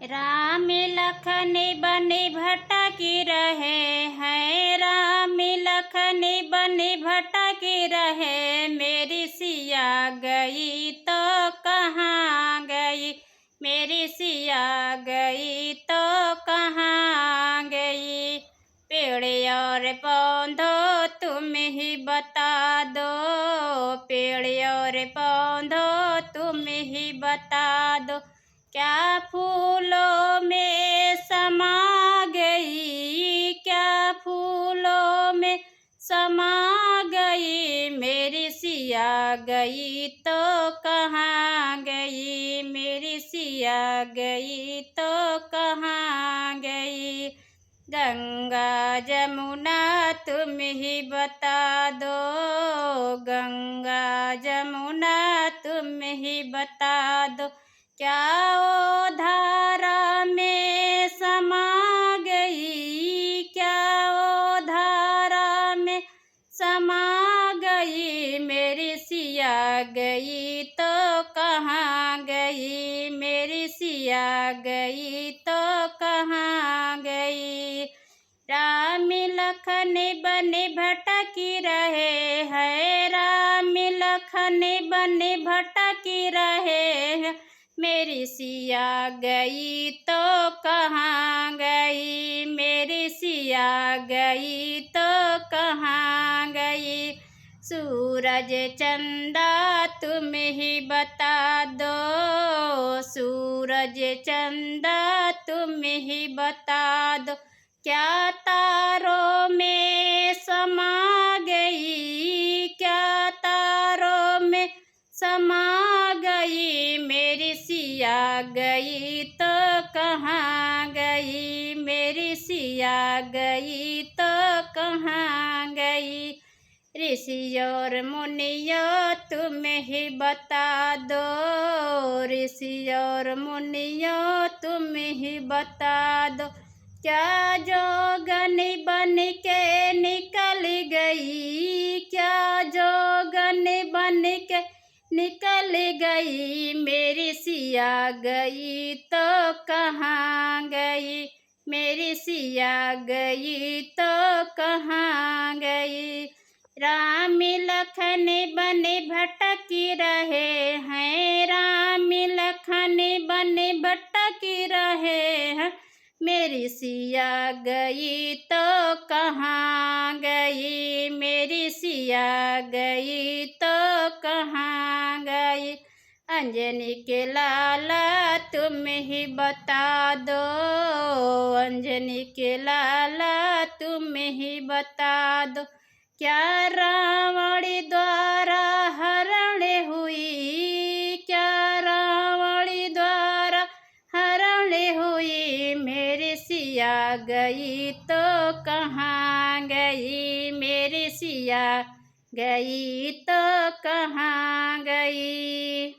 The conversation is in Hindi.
राम लखन बन भटक रहे हैं, राम लखन बन भटक रहे। मेरी सिया गई तो कहाँ गई, मेरी सिया गई तो कहाँ गई। पेड़ और पौधों तुम ही बता दो, पेड़ और पौधों तुम ही बता दो। क्या फूलों में समा गई, क्या फूलों में समा गई। मेरी सिया गई तो कहाँ गई, मेरी सिया गई तो कहाँ गई। गंगा जमुना तुम ही बता दो, गंगा जमुना तुम ही बता दो। क्या ओ धारा में समा गई, क्या ओ धारा में समा गई। मेरी सिया गई तो कहाँ गई, मेरी सिया गई तो कहाँ गई। राम लखन बन भटक रहे हैं, राम लखन बन भटक रहे हैं। मेरी सिया गई तो कहाँ गई, मेरी सिया गई तो कहाँ गई। सूरज चंदा तुम ही बता दो, सूरज चंदा तुम ही बता दो। क्या तारों में समा गई, क्या तारों में समा गई। मेरी सिया गई तो कहाँ गई, मेरी सिया गई तो कहाँ गई। ऋषि और मुनियों तुम ही बता दो, ऋषि और मुनियों तुम ही बता दो। क्या जोगन बन के निकल गई, क्या जोगन बन के निकल गई। मेरी सिया गई तो कहाँ गई, मेरी सिया गई तो कहाँ गई। राम लखन बन भटक रहे हैं, राम लखन बन भटक रहे हैं। मेरी सिया गई तो कहाँ गई, मेरी सिया गई तो कहाँ गई। अंजनी के लाला तुम ही बता दो, अंजनी के लाला तुम ही बता दो। क्या रावण द्वारा हरण हुई, क्या रावण द्वारा हरण हुई। मेरी सिया गई तो कहाँ गई, मेरी सिया गई तो कहाँ गई।